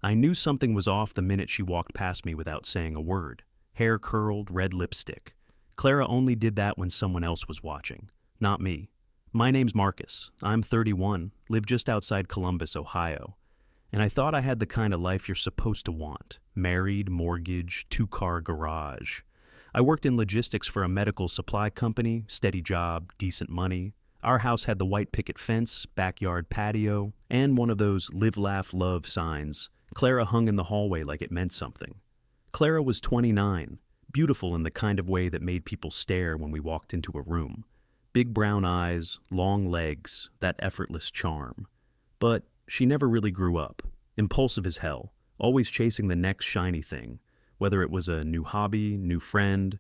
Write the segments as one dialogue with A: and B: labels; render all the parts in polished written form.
A: I knew something was off the minute she walked past me without saying a word. Hair curled, red lipstick. Clara only did that when someone else was watching, not me. My name's Marcus. I'm 31, live just outside Columbus, Ohio. And I thought I had the kind of life you're supposed to want. Married, mortgage, two-car garage. I worked in logistics for a medical supply company, steady job, decent money. Our house had the white picket fence, backyard patio, and one of those live, laugh, love signs. Clara hung in the hallway like it meant something. Clara was 29, beautiful in the kind of way that made people stare when we walked into a room. Big brown eyes, long legs, that effortless charm. But she never really grew up. Impulsive as hell, always chasing the next shiny thing, whether it was a new hobby, new friend,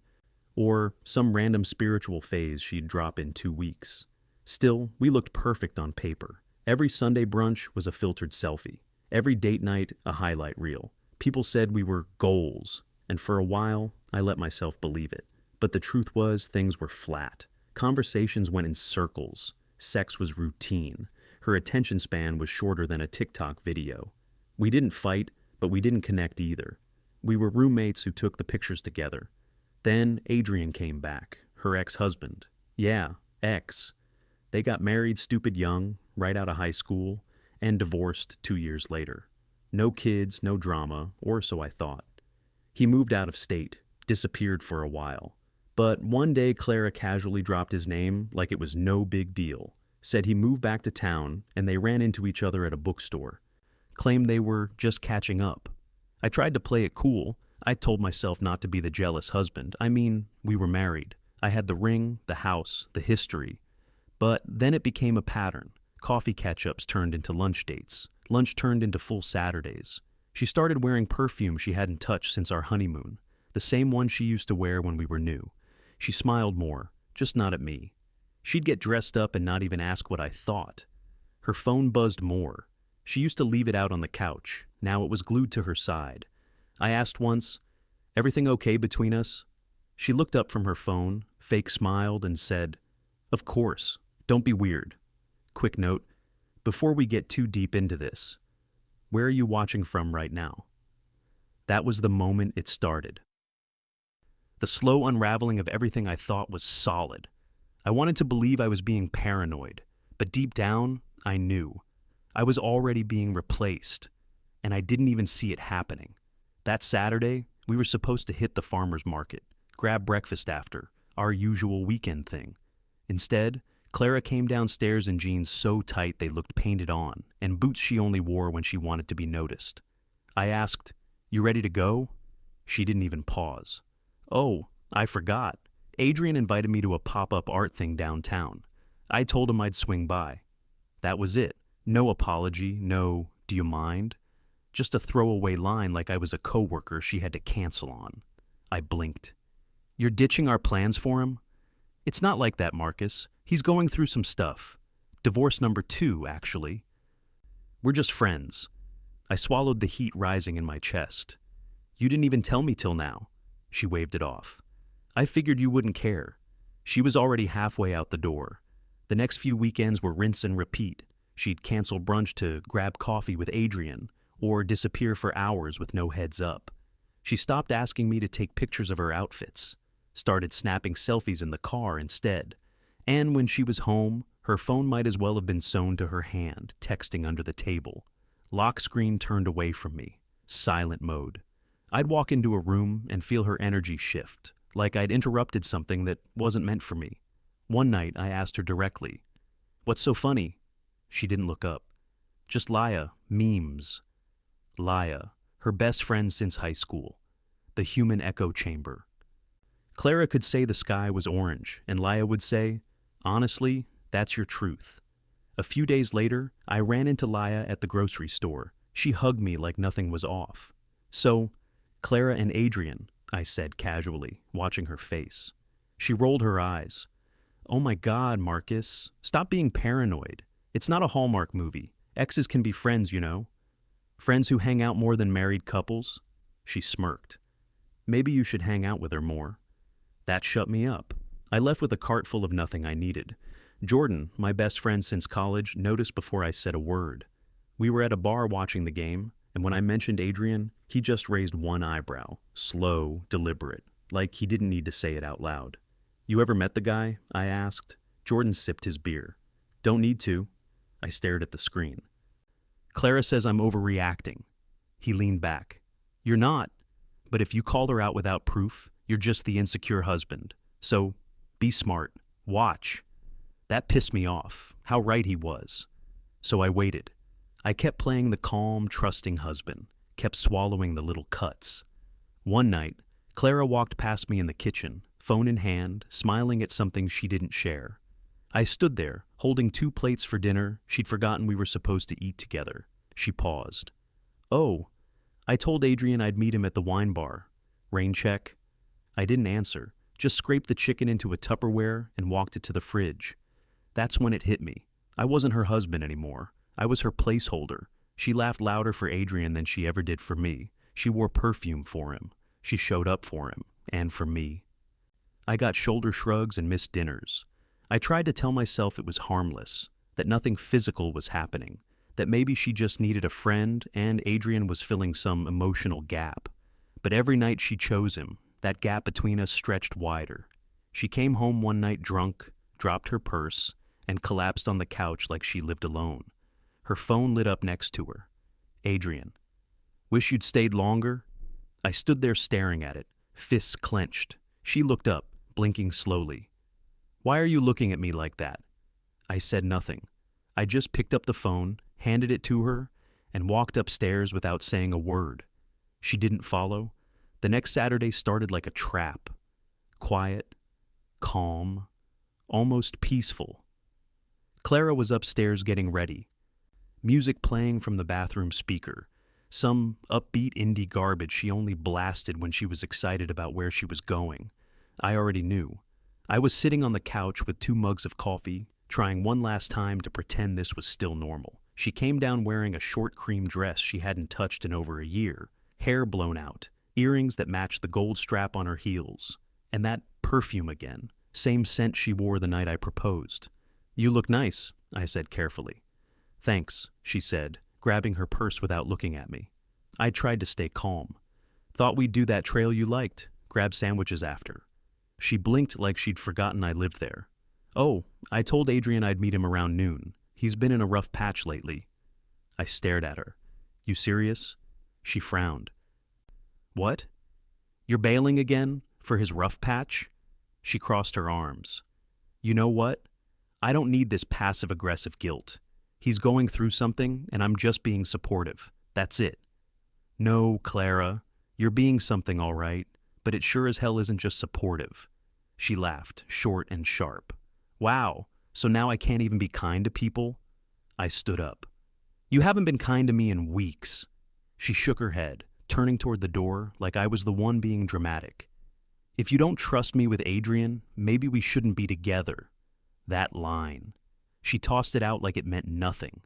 A: or some random spiritual phase she'd drop in 2 weeks. Still, we looked perfect on paper. Every Sunday brunch was a filtered selfie. Every date night, a highlight reel. People said we were goals, and for a while, I let myself believe it. But the truth was, things were flat. Conversations went in circles. Sex was routine. Her attention span was shorter than a TikTok video. We didn't fight, but we didn't connect either. We were roommates who took the pictures together. Then Adrian came back, her ex-husband. Yeah, ex. They got married stupid young, right out of high school, and divorced 2 years later. No kids, no drama, or so I thought. He moved out of state, disappeared for a while. But one day Clara casually dropped his name like it was no big deal, said he moved back to town, and they ran into each other at a bookstore. Claimed they were just catching up. I tried to play it cool. I told myself not to be the jealous husband. I mean, we were married. I had the ring, the house, the history. But then it became a pattern. Coffee catch-ups turned into lunch dates. Lunch turned into full Saturdays. She started wearing perfume she hadn't touched since our honeymoon, the same one she used to wear when we were new. She smiled more, just not at me. She'd get dressed up and not even ask what I thought. Her phone buzzed more. She used to leave it out on the couch. Now it was glued to her side. I asked once, "Everything okay between us?" She looked up from her phone, fake smiled, and said, "Of course. Don't be weird." Quick note, before we get too deep into this, where are you watching from right now? That was the moment it started. The slow unraveling of everything I thought was solid. I wanted to believe I was being paranoid, but deep down, I knew. I was already being replaced, and I didn't even see it happening. That Saturday, we were supposed to hit the farmer's market, grab breakfast after, our usual weekend thing. Instead, Clara came downstairs in jeans so tight they looked painted on, and boots she only wore when she wanted to be noticed. I asked, "You ready to go?" She didn't even pause. "Oh, I forgot. Adrian invited me to a pop-up art thing downtown. I told him I'd swing by." That was it. No apology, no, "Do you mind?" Just a throwaway line like I was a coworker she had to cancel on. I blinked. "You're ditching our plans for him?" "It's not like that, Marcus. He's going through some stuff. Divorce number 2, actually. We're just friends." I swallowed the heat rising in my chest. "You didn't even tell me till now." She waved it off. "I figured you wouldn't care." She was already halfway out the door. The next few weekends were rinse and repeat. She'd cancel brunch to grab coffee with Adrian, or disappear for hours with no heads up. She stopped asking me to take pictures of her outfits, started snapping selfies in the car instead. And when she was home, her phone might as well have been sewn to her hand, texting under the table. Lock screen turned away from me, silent mode. I'd walk into a room and feel her energy shift, like I'd interrupted something that wasn't meant for me. One night, I asked her directly, "What's so funny?" She didn't look up. "Just Laya, memes." Laya, her best friend since high school. The human echo chamber. Clara could say the sky was orange, and Laya would say, "Honestly, that's your truth." A few days later, I ran into Laya at the grocery store. She hugged me like nothing was off. "So, Clara and Adrian," I said casually, watching her face. She rolled her eyes. "Oh my God, Marcus, stop being paranoid. It's not a Hallmark movie. Exes can be friends, you know. Friends who hang out more than married couples." She smirked. "Maybe you should hang out with her more." That shut me up. I left with a cart full of nothing I needed. Jordan, my best friend since college, noticed before I said a word. We were at a bar watching the game, And when I mentioned Adrian, he just raised one eyebrow, slow, deliberate, like he didn't need to say it out loud. You ever met the guy? I asked. Jordan sipped his beer. Don't need to. I stared at the screen. Clara says I'm overreacting. He leaned back. You're not. But if you call her out without proof, you're just the insecure husband. So, be smart. Watch. That pissed me off. How right he was. So I waited. I kept playing the calm, trusting husband, kept swallowing the little cuts. One night, Clara walked past me in the kitchen, phone in hand, smiling at something she didn't share. I stood there, holding 2 plates for dinner she'd forgotten we were supposed to eat together. She paused. Oh, I told Adrian I'd meet him at the wine bar. Rain check? I didn't answer, just scraped the chicken into a Tupperware and walked it to the fridge. That's when it hit me. I wasn't her husband anymore. I was her placeholder. She laughed louder for Adrian than she ever did for me. She wore perfume for him. She showed up for him, and for me. I got shoulder shrugs and missed dinners. I tried to tell myself it was harmless, that nothing physical was happening, that maybe she just needed a friend and Adrian was filling some emotional gap. But every night she chose him, that gap between us stretched wider. She came home one night drunk, dropped her purse, and collapsed on the couch like she lived alone. Her phone lit up next to her. Adrian. Wish you'd stayed longer? I stood there staring at it, fists clenched. She looked up, blinking slowly. Why are you looking at me like that? I said nothing. I just picked up the phone, handed it to her, and walked upstairs without saying a word. She didn't follow. The next Saturday started like a trap. Quiet, calm, almost peaceful. Clara was upstairs getting ready. Music playing from the bathroom speaker. Some upbeat indie garbage she only blasted when she was excited about where she was going. I already knew. I was sitting on the couch with 2 mugs of coffee, trying one last time to pretend this was still normal. She came down wearing a short cream dress she hadn't touched in over a year, hair blown out, earrings that matched the gold strap on her heels, and that perfume again, same scent she wore the night I proposed. You look nice, I said carefully. Thanks, she said, grabbing her purse without looking at me. I tried to stay calm. Thought we'd do that trail you liked, grab sandwiches after. She blinked like she'd forgotten I lived there. Oh, I told Adrian I'd meet him around noon. He's been in a rough patch lately. I stared at her. You serious? She frowned. What? You're bailing again? For his rough patch? She crossed her arms. You know what? I don't need this passive-aggressive guilt. He's going through something, and I'm just being supportive. That's it. No, Clara, you're being something all right, but it sure as hell isn't just supportive. She laughed, short and sharp. Wow, so now I can't even be kind to people? I stood up. You haven't been kind to me in weeks. She shook her head, turning toward the door like I was the one being dramatic. If you don't trust me with Adrian, maybe we shouldn't be together. That line. She tossed it out like it meant nothing.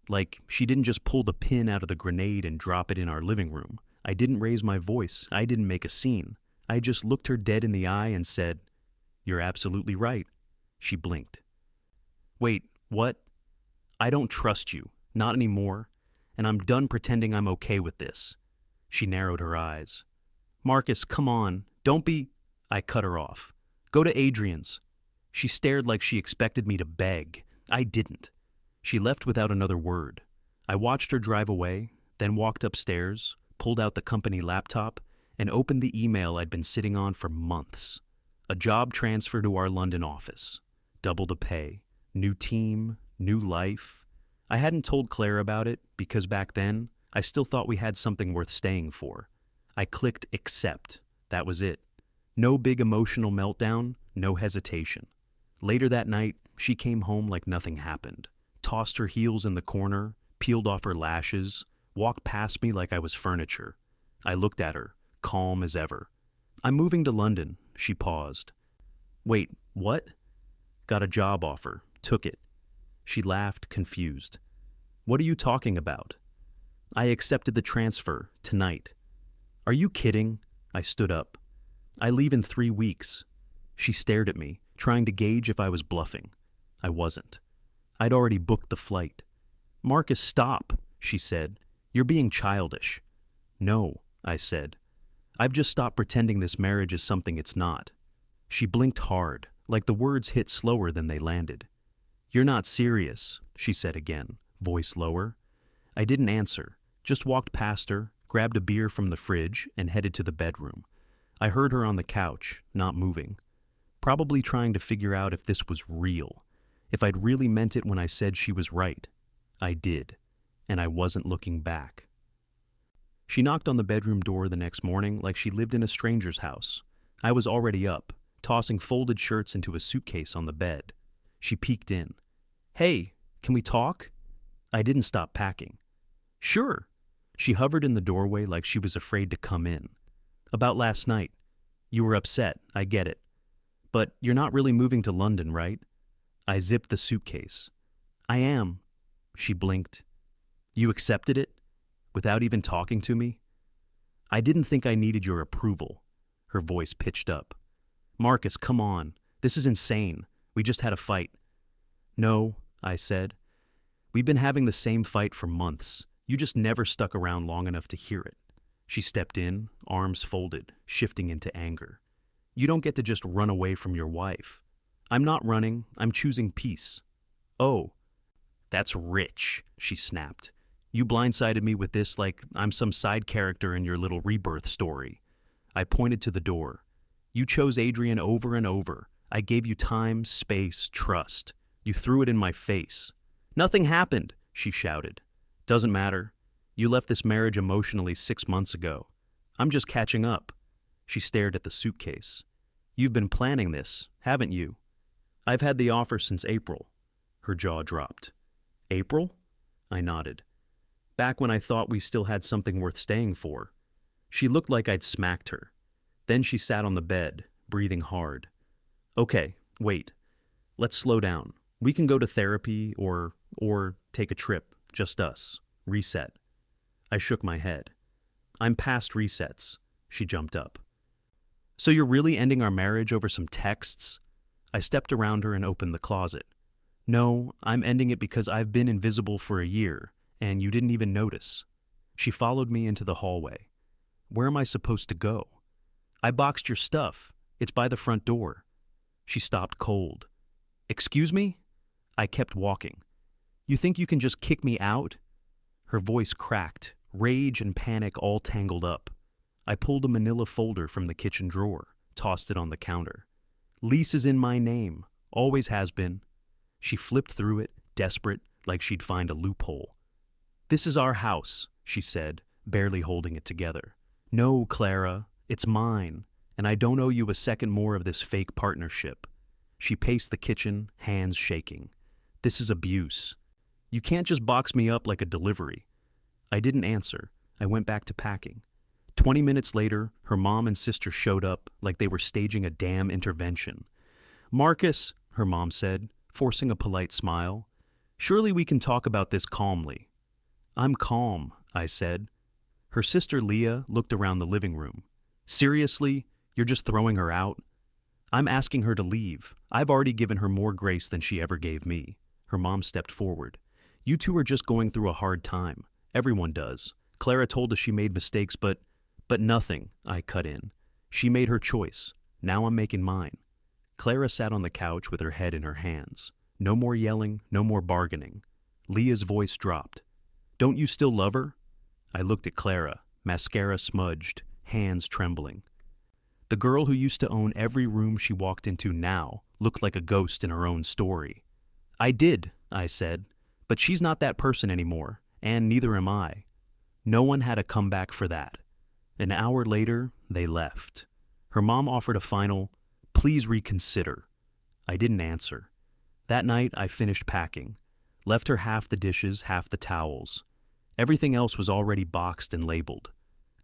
A: Like she didn't just pull the pin out of the grenade and drop it in our living room. I didn't raise my voice. I didn't make a scene. I just looked her dead in the eye and said, You're absolutely right. She blinked. Wait, what? I don't trust you. Not anymore. And I'm done pretending I'm okay with this. She narrowed her eyes. Marcus, come on. Don't be... I cut her off. Go to Adrian's. She stared like she expected me to beg. I didn't. She left without another word. I watched her drive away, then walked upstairs, pulled out the company laptop, and opened the email I'd been sitting on for months. A job transfer to our London office. Double the pay. New team. New life. I hadn't told Claire about it because back then, I still thought we had something worth staying for. I clicked accept. That was it. No big emotional meltdown, no hesitation. Later that night, she came home like nothing happened, tossed her heels in the corner, peeled off her lashes, walked past me like I was furniture. I looked at her, calm as ever. I'm moving to London, she paused. Wait, what? Got a job offer, took it. She laughed, confused. What are you talking about? I accepted the transfer, tonight. Are you kidding? I stood up. I leave in 3 weeks. She stared at me, trying to gauge if I was bluffing. I wasn't. I'd already booked the flight. Marcus, stop, she said. You're being childish. No, I said. I've just stopped pretending this marriage is something it's not. She blinked hard, like the words hit slower than they landed. You're not serious, she said again, voice lower. I didn't answer, just walked past her, grabbed a beer from the fridge, and headed to the bedroom. I heard her on the couch, not moving. Probably trying to figure out if this was real, if I'd really meant it when I said she was right. I did, and I wasn't looking back. She knocked on the bedroom door the next morning like she lived in a stranger's house. I was already up, tossing folded shirts into a suitcase on the bed. She peeked in. Hey, can we talk? I didn't stop packing. Sure. She hovered in the doorway like she was afraid to come in. About last night. You were upset, I get it. But you're not really moving to London, right? I zipped the suitcase. I am. She blinked. You accepted it? Without even talking to me? I didn't think I needed your approval. Her voice pitched up. Marcus, come on. This is insane. We just had a fight. No, I said. We've been having the same fight for months. You just never stuck around long enough to hear it. She stepped in, arms folded, shifting into anger. You don't get to just run away from your wife. I'm not running. I'm choosing peace. Oh, that's rich, she snapped. You blindsided me with this like I'm some side character in your little rebirth story. I pointed to the door. You chose Adrian over and over. I gave you time, space, trust. You threw it in my face. Nothing happened, she shouted. Doesn't matter. You left this marriage emotionally 6 months ago. I'm just catching up. She stared at the suitcase. You've been planning this, haven't you? I've had the offer since April. Her jaw dropped. April? I nodded. Back when I thought we still had something worth staying for. She looked like I'd smacked her. Then she sat on the bed, breathing hard. Okay, wait. Let's slow down. We can go to therapy or take a trip, just us. Reset. I shook my head. I'm past resets. She jumped up. So you're really ending our marriage over some texts? I stepped around her and opened the closet. No, I'm ending it because I've been invisible for a year, and you didn't even notice. She followed me into the hallway. Where am I supposed to go? I boxed your stuff. It's by the front door. She stopped cold. Excuse me? I kept walking. You think you can just kick me out? Her voice cracked, rage and panic all tangled up. I pulled a manila folder from the kitchen drawer, tossed it on the counter. Lease is in my name, always has been. She flipped through it, desperate, like she'd find a loophole. This is our house, she said, barely holding it together. No, Clara, it's mine, and I don't owe you a second more of this fake partnership. She paced the kitchen, hands shaking. This is abuse. You can't just box me up like a delivery. I didn't answer. I went back to packing. 20 minutes later, her mom and sister showed up like they were staging a damn intervention. Marcus, her mom said, forcing a polite smile, surely we can talk about this calmly. I'm calm, I said. Her sister Leah looked around the living room. Seriously, you're just throwing her out? I'm asking her to leave. I've already given her more grace than she ever gave me. Her mom stepped forward. You two are just going through a hard time. Everyone does. Clara told us she made mistakes, but nothing, I cut in. She made her choice. Now I'm making mine. Clara sat on the couch with her head in her hands. No more yelling, no more bargaining. Leah's voice dropped. Don't you still love her? I looked at Clara, mascara smudged, hands trembling. The girl who used to own every room she walked into now looked like a ghost in her own story. I did, I said, but she's not that person anymore, and neither am I. No one had a comeback for that. An hour later, they left. Her mom offered a final, please reconsider. I didn't answer. That night, I finished packing, left her half the dishes, half the towels. Everything else was already boxed and labeled.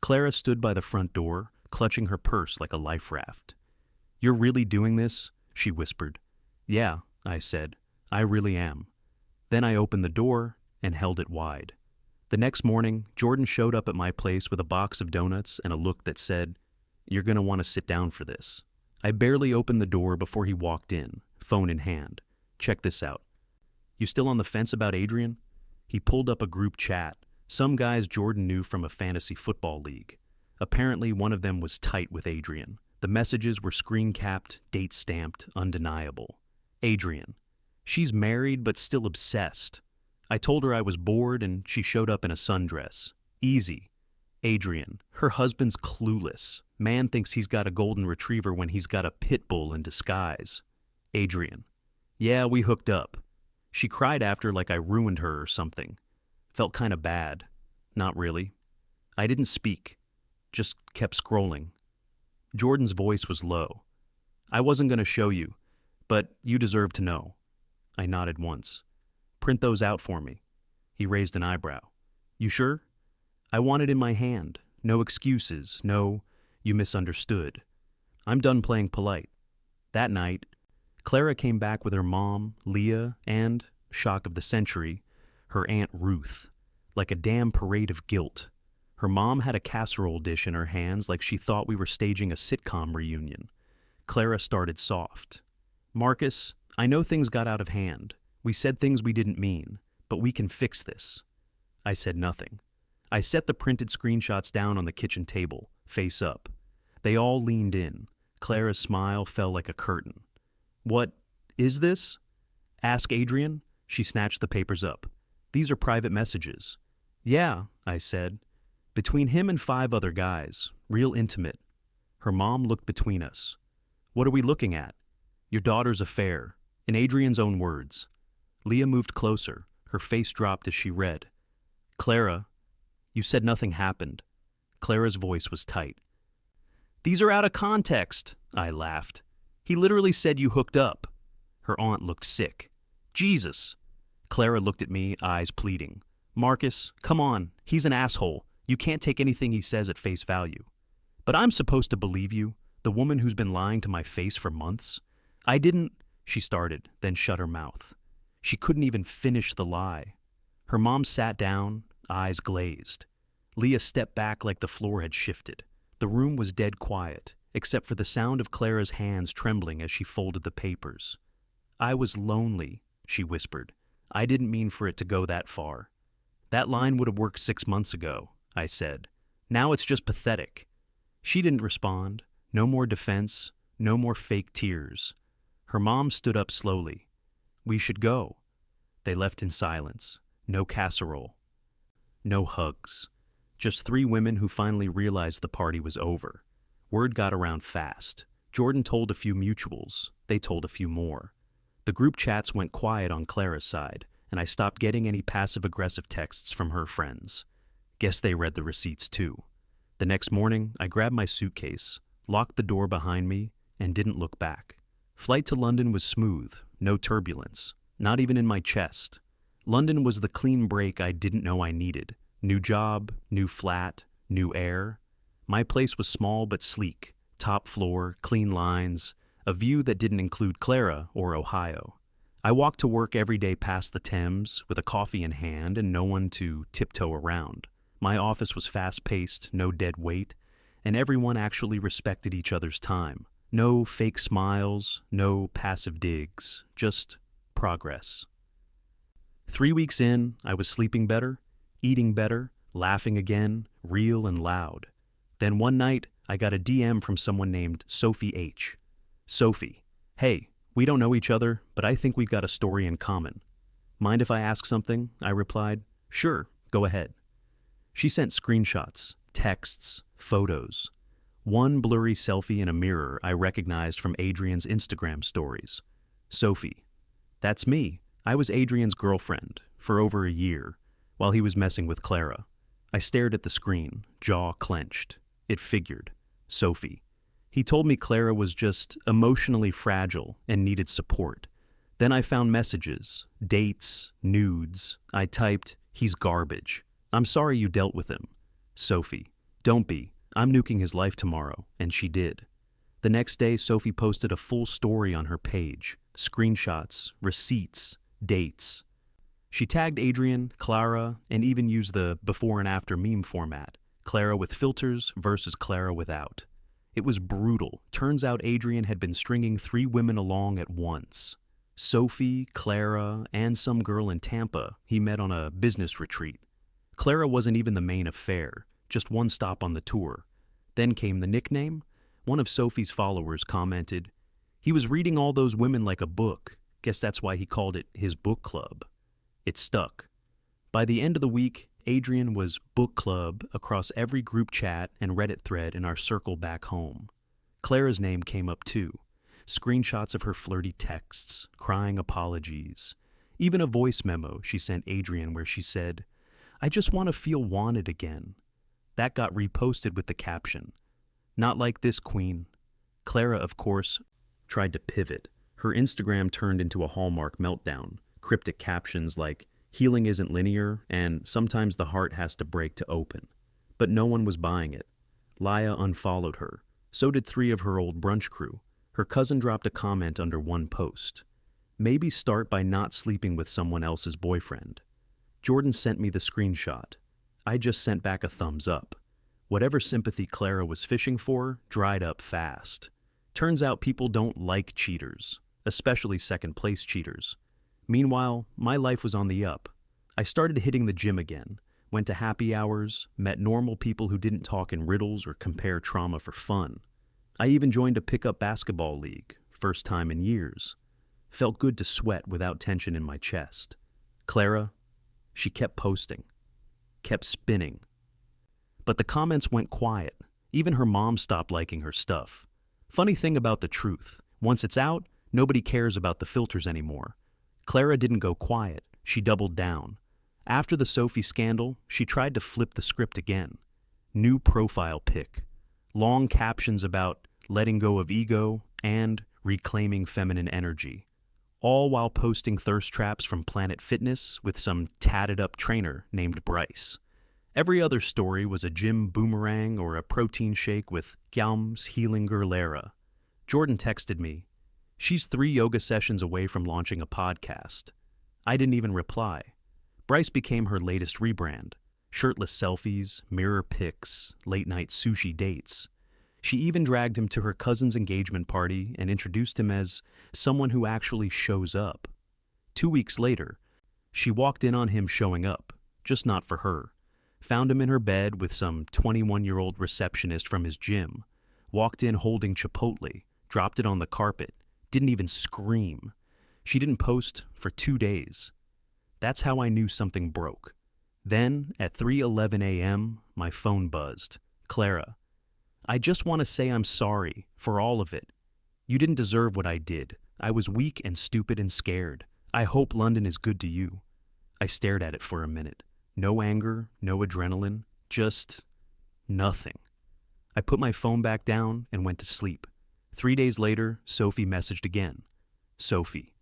A: Clara stood by the front door, clutching her purse like a life raft. You're really doing this? She whispered. Yeah, I said. I really am. Then I opened the door and held it wide. The next morning, Jordan showed up at my place with a box of donuts and a look that said, You're going to want to sit down for this. I barely opened the door before he walked in, phone in hand. Check this out. You still on the fence about Adrian? He pulled up a group chat. Some guys Jordan knew from a fantasy football league. Apparently, one of them was tight with Adrian. The messages were screen-capped, date-stamped, undeniable. Adrian. She's married but still obsessed. I told her I was bored and she showed up in a sundress. Easy. Adrian. Her husband's clueless. Man thinks he's got a golden retriever when he's got a pit bull in disguise. Adrian. Yeah, we hooked up. She cried after like I ruined her or something. Felt kinda bad. Not really. I didn't speak. Just kept scrolling. Jordan's voice was low. I wasn't gonna show you, but you deserve to know. I nodded once. Print those out for me. He raised an eyebrow. You sure? I want it in my hand. No excuses. No, you misunderstood. I'm done playing polite. That night, Clara came back with her mom, Leah, and, shock of the century, her Aunt Ruth. Like a damn parade of guilt. Her mom had a casserole dish in her hands like she thought we were staging a sitcom reunion. Clara started soft. Marcus, I know things got out of hand. We said things we didn't mean, but we can fix this. I said nothing. I set the printed screenshots down on the kitchen table, face up. They all leaned in. Clara's smile fell like a curtain. What is this? Ask Adrian. She snatched the papers up. These are private messages. Yeah, I said. Between him and 5 other guys. Real intimate. Her mom looked between us. What are we looking at? Your daughter's affair. In Adrian's own words. Leah moved closer. Her face dropped as she read. Clara, you said nothing happened. Clara's voice was tight. These are out of context, I laughed. He literally said you hooked up. Her aunt looked sick. Jesus. Clara looked at me, eyes pleading. Marcus, come on, he's an asshole. You can't take anything he says at face value. But I'm supposed to believe you, the woman who's been lying to my face for months? I didn't, she started, then shut her mouth. She couldn't even finish the lie. Her mom sat down, eyes glazed. Leah stepped back like the floor had shifted. The room was dead quiet, except for the sound of Clara's hands trembling as she folded the papers. I was lonely, she whispered. I didn't mean for it to go that far. That line would have worked 6 months ago, I said. Now it's just pathetic. She didn't respond. No more defense. No more fake tears. Her mom stood up slowly. We should go. They left in silence. No casserole. No hugs. Just 3 women who finally realized the party was over. Word got around fast. Jordan told a few mutuals. They told a few more. The group chats went quiet on Clara's side, and I stopped getting any passive-aggressive texts from her friends. Guess they read the receipts too. The next morning, I grabbed my suitcase, locked the door behind me, and didn't look back. Flight to London was smooth, no turbulence, not even in my chest. London was the clean break I didn't know I needed. New job, new flat, new air. My place was small but sleek, top floor, clean lines, a view that didn't include Clara or Ohio. I walked to work every day past the Thames with a coffee in hand and no one to tiptoe around. My office was fast-paced, no dead weight, and everyone actually respected each other's time. No fake smiles, no passive digs, just progress. 3 weeks in, I was sleeping better, eating better, laughing again, real and loud. Then one night, I got a DM from someone named Sophie H. Sophie, hey, we don't know each other, but I think we've got a story in common. Mind if I ask something? I replied. Sure, go ahead. She sent screenshots, texts, photos. One blurry selfie in a mirror I recognized from Adrian's Instagram stories. Sophie, that's me. I was Adrian's girlfriend for over a year while he was messing with Clara. I stared at the screen, jaw clenched. It figured. Sophie. He told me Clara was just emotionally fragile and needed support. Then I found messages, dates, nudes. I typed, he's garbage. I'm sorry you dealt with him. Sophie. Don't be. I'm nuking his life tomorrow. And she did. The next day, Sophie posted a full story on her page. Screenshots, receipts, dates. She tagged Adrian, Clara, and even used the before and after meme format. Clara with filters versus Clara without. It was brutal. Turns out Adrian had been stringing 3 women along at once. Sophie, Clara, and some girl in Tampa he met on a business retreat. Clara wasn't even the main affair, just one stop on the tour. Then came the nickname. One of Sophie's followers commented, "He was reading all those women like a book. Guess that's why he called it his book club." It stuck. By the end of the week, Adrian was book club across every group chat and Reddit thread in our circle back home. Clara's name came up too. Screenshots of her flirty texts, crying apologies. Even a voice memo she sent Adrian where she said, "I just want to feel wanted again." That got reposted with the caption, "Not like this, queen." Clara, of course, tried to pivot. Her Instagram turned into a Hallmark meltdown. Cryptic captions like, "Healing isn't linear," and "Sometimes the heart has to break to open." But no one was buying it. Laya unfollowed her. So did 3 of her old brunch crew. Her cousin dropped a comment under one post. "Maybe start by not sleeping with someone else's boyfriend." Jordan sent me the screenshot. I just sent back a thumbs up. Whatever sympathy Clara was fishing for dried up fast. Turns out people don't like cheaters, especially second-place cheaters. Meanwhile, my life was on the up. I started hitting the gym again, went to happy hours, met normal people who didn't talk in riddles or compare trauma for fun. I even joined a pickup basketball league, first time in years. Felt good to sweat without tension in my chest. Clara, she kept posting, kept spinning. But the comments went quiet. Even her mom stopped liking her stuff. Funny thing about the truth, once it's out, nobody cares about the filters anymore. Clara didn't go quiet, she doubled down. After the Sophie scandal, she tried to flip the script again. New profile pic. Long captions about letting go of ego and reclaiming feminine energy. All while posting thirst traps from Planet Fitness with some tatted-up trainer named Bryce. Every other story was a gym boomerang or a protein shake with Gyams Healing Gerlera. Jordan texted me, "She's 3 yoga sessions away from launching a podcast." I didn't even reply. Bryce became her latest rebrand. Shirtless selfies, mirror pics, late-night sushi dates. She even dragged him to her cousin's engagement party and introduced him as someone who actually shows up. 2 weeks later, she walked in on him showing up, just not for her. Found him in her bed with some 21-year-old receptionist from his gym. Walked in holding Chipotle, dropped it on the carpet, didn't even scream. She didn't post for 2 days. That's how I knew something broke. Then, at 3:11 a.m., my phone buzzed. "Clara, I just want to say I'm sorry for all of it. You didn't deserve what I did. I was weak and stupid and scared. I hope London is good to you." I stared at it for a minute. No anger, no adrenaline, just nothing. I put my phone back down and went to sleep. 3 days later, Sophie messaged again. "Sophie.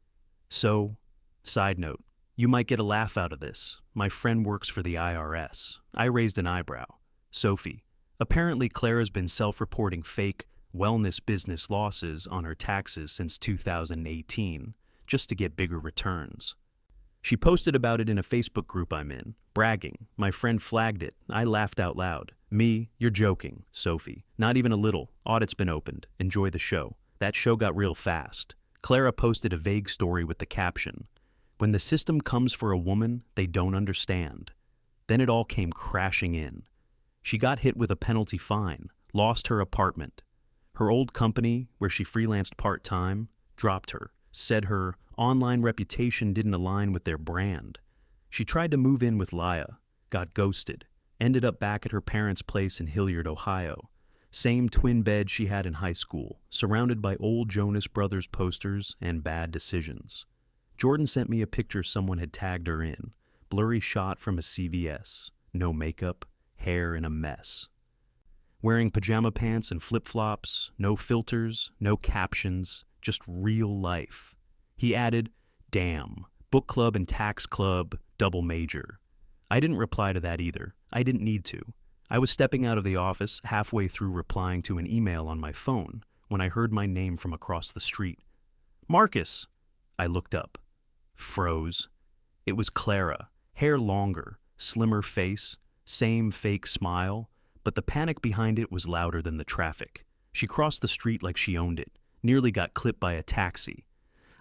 A: So, side note, you might get a laugh out of this. My friend works for the IRS. I raised an eyebrow. Sophie. Apparently Clara's been self-reporting fake wellness business losses on her taxes since 2018, just to get bigger returns. She posted about it in a Facebook group I'm in, bragging. My friend flagged it. I laughed out loud. Me, you're joking, Sophie. Not even a little. Audit's been opened. Enjoy the show. That show got real fast. Clara posted a vague story with the caption, "When the system comes for a woman, they don't understand." Then it all came crashing in. She got hit with a penalty fine, lost her apartment. Her old company, where she freelanced part-time, dropped her, said her online reputation didn't align with their brand. She tried to move in with Laya, got ghosted, ended up back at her parents' place in Hilliard, Ohio. Same twin bed she had in high school, surrounded by old Jonas Brothers posters and bad decisions. Jordan sent me a picture someone had tagged her in, blurry shot from a CVS, no makeup, hair in a mess. Wearing pajama pants and flip-flops, no filters, no captions, just real life. He added, "Damn, book club and tax club, double major." I didn't reply to that either. I didn't need to. I was stepping out of the office halfway through replying to an email on my phone when I heard my name from across the street. "Marcus!" I looked up. Froze. It was Clara, hair longer, slimmer face, same fake smile, but the panic behind it was louder than the traffic. She crossed the street like she owned it, nearly got clipped by a taxi.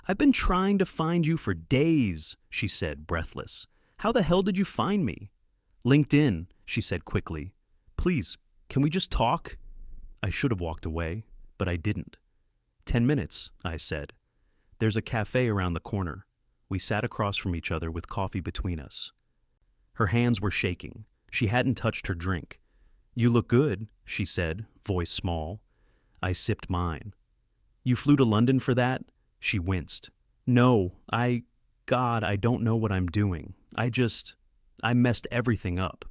A: "I've been trying to find you for days," she said, breathless. "How the hell did you find me?" LinkedIn, she said quickly. Please, can we just talk? I should have walked away, but I didn't. 10 minutes, I said. There's a cafe around the corner. We sat across from each other with coffee between us. Her hands were shaking. She hadn't touched her drink. You look good, she said, voice small. I sipped mine. You flew to London for that? She winced. No, God, I don't know what I'm doing. I messed everything up.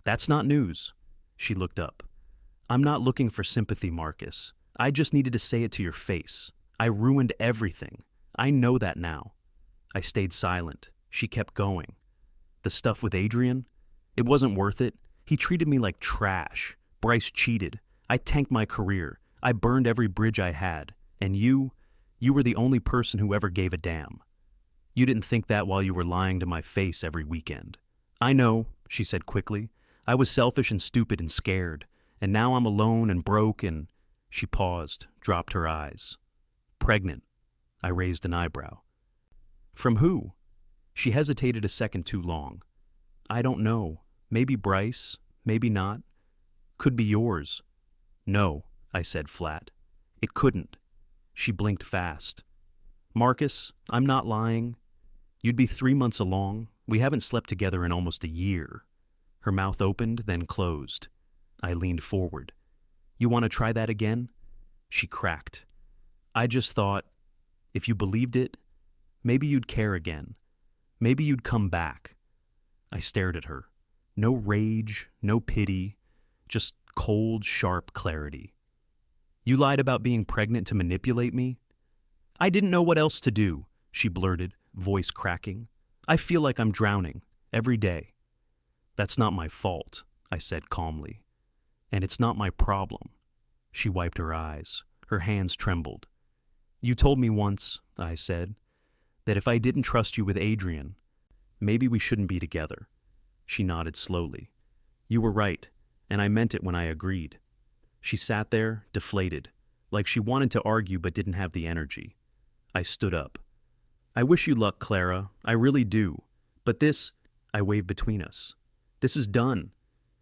A: That's not news. She looked up. I'm not looking for sympathy, Marcus. I just needed to say it to your face. I ruined everything. I know that now. I stayed silent. She kept going. The stuff with Adrian? It wasn't worth it. He treated me like trash. Bryce cheated. I tanked my career. I burned every bridge I had. And you were the only person who ever gave a damn. You didn't think that while you were lying to my face every weekend. I know, she said quickly. I was selfish and stupid and scared. And now I'm alone and broke and... She paused, dropped her eyes. Pregnant. I raised an eyebrow. From who? She hesitated a second too long. I don't know. Maybe Bryce, maybe not. Could be yours. No, I said flat. It couldn't. She blinked fast. Marcus, I'm not lying. You'd be 3 months along. We haven't slept together in almost a year. Her mouth opened, then closed. I leaned forward. You want to try that again? She cracked. I just thought, if you believed it, maybe you'd care again. Maybe you'd come back. I stared at her. No rage, no pity, just cold, sharp clarity. You lied about being pregnant to manipulate me? I didn't know what else to do, she blurted, voice cracking. I feel like I'm drowning, every day. That's not my fault, I said calmly. And it's not my problem. She wiped her eyes. Her hands trembled. You told me once, I said, that if I didn't trust you with Adrian, maybe we shouldn't be together. She nodded slowly. You were right, and I meant it when I agreed. She sat there, deflated, like she wanted to argue but didn't have the energy. I stood up. I wish you luck, Clara. I really do. But this, I waved between us. This is done.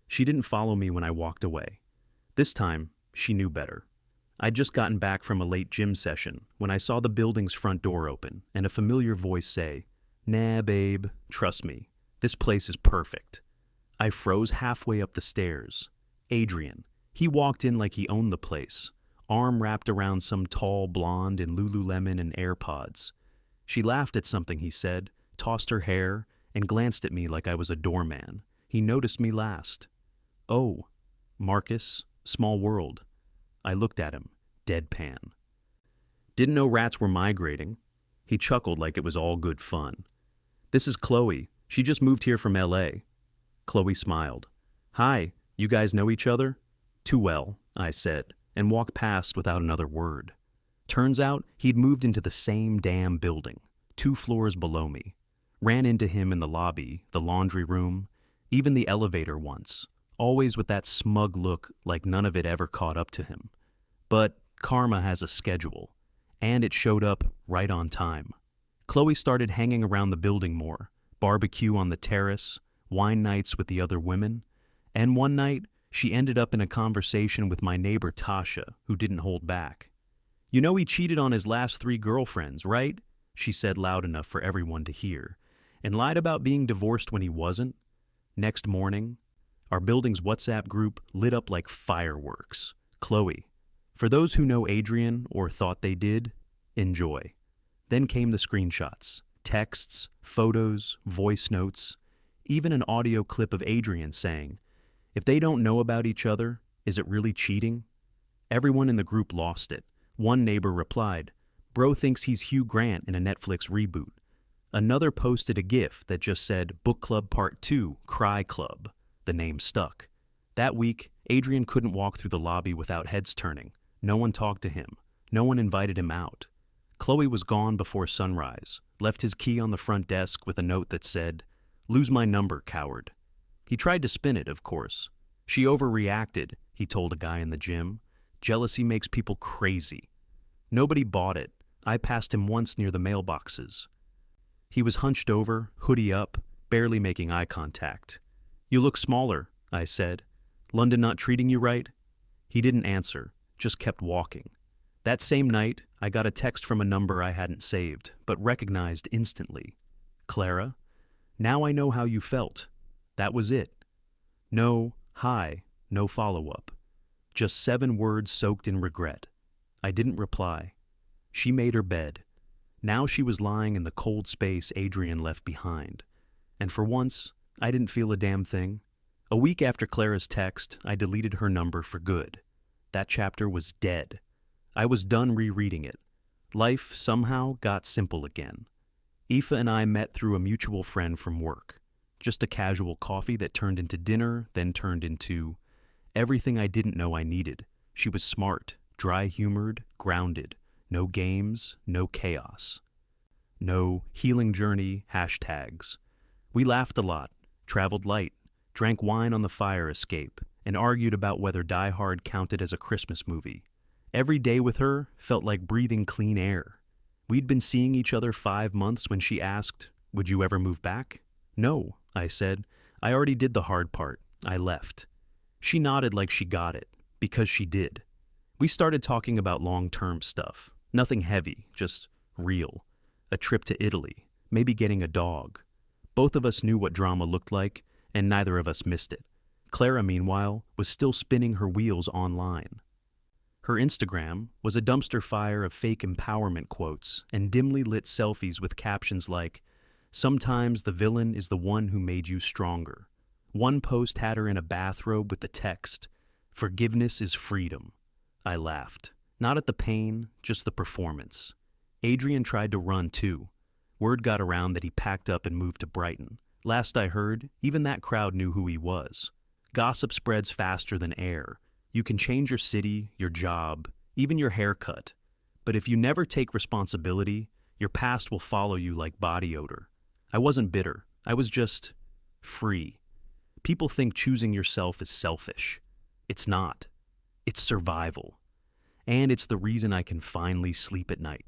A: She didn't follow me when I walked away. This time, she knew better. I'd just gotten back from a late gym session when I saw the building's front door open and a familiar voice say, Nah, babe, trust me. This place is perfect. I froze halfway up the stairs. Adrian. He walked in like he owned the place, arm wrapped around some tall blonde in Lululemon and AirPods. She laughed at something he said, tossed her hair, and glanced at me like I was a doorman. He noticed me last. Oh, Marcus, small world. I looked at him, deadpan. Didn't know rats were migrating. He chuckled like it was all good fun. This is Chloe. She just moved here from L.A. Chloe smiled. Hi, you guys know each other? Too well, I said, and walked past without another word. Turns out he'd moved into the same damn building, 2 floors below me. Ran into him in the lobby, the laundry room, even the elevator once, always with that smug look like none of it ever caught up to him. But karma has a schedule, and it showed up right on time. Chloe started hanging around the building more, barbecue on the terrace, wine nights with the other women, and one night she ended up in a conversation with my neighbor Tasha, who didn't hold back. You know he cheated on his last 3 girlfriends, right? She said loud enough for everyone to hear, and lied about being divorced when he wasn't. Next morning, our building's WhatsApp group lit up like fireworks. Chloe. For those who know Adrian or thought they did, enjoy. Then came the screenshots, texts, photos, voice notes, even an audio clip of Adrian saying, if they don't know about each other, is it really cheating? Everyone in the group lost it. One neighbor replied, Bro thinks he's Hugh Grant in a Netflix reboot. Another posted a GIF that just said, Book Club Part 2, Cry Club. The name stuck. That week, Adrian couldn't walk through the lobby without heads turning. No one talked to him. No one invited him out. Chloe was gone before sunrise, left his key on the front desk with a note that said, Lose my number, coward. He tried to spin it, of course. She overreacted, he told a guy in the gym. Jealousy makes people crazy. Nobody bought it. I passed him once near the mailboxes. He was hunched over, hoodie up, barely making eye contact. You look smaller, I said. London not treating you right? He didn't answer, just kept walking. That same night, I got a text from a number I hadn't saved, but recognized instantly. Clara? Now I know how you felt. That was it. No hi, no follow-up. Just 7 words soaked in regret. I didn't reply. She made her bed. Now she was lying in the cold space Adrian left behind. And for once, I didn't feel a damn thing. A week after Clara's text, I deleted her number for good. That chapter was dead. I was done rereading it. Life somehow got simple again. Aoife and I met through a mutual friend from work. Just a casual coffee that turned into dinner, then turned into everything I didn't know I needed. She was smart, dry-humored, grounded. No games, no chaos. No healing journey hashtags. We laughed a lot, traveled light, drank wine on the fire escape, and argued about whether Die Hard counted as a Christmas movie. Every day with her felt like breathing clean air. We'd been seeing each other 5 months when she asked, "Would you ever move back?" "No," I said. "I already did the hard part. I left." She nodded like she got it, because she did. We started talking about long-term stuff. Nothing heavy, just real. A trip to Italy, maybe getting a dog. Both of us knew what drama looked like, and neither of us missed it. Clara, meanwhile, was still spinning her wheels online. Her Instagram was a dumpster fire of fake empowerment quotes and dimly lit selfies with captions like, "Sometimes the villain is the one who made you stronger." One post had her in a bathrobe with the text, "Forgiveness is freedom." I laughed. Not at the pain, just the performance. Adrian tried to run too. Word got around that he packed up and moved to Brighton. Last I heard, even that crowd knew who he was. Gossip spreads faster than air. You can change your city, your job, even your haircut. But if you never take responsibility, your past will follow you like body odor. I wasn't bitter. I was just free. People think choosing yourself is selfish. It's not. It's survival. And it's the reason I can finally sleep at night.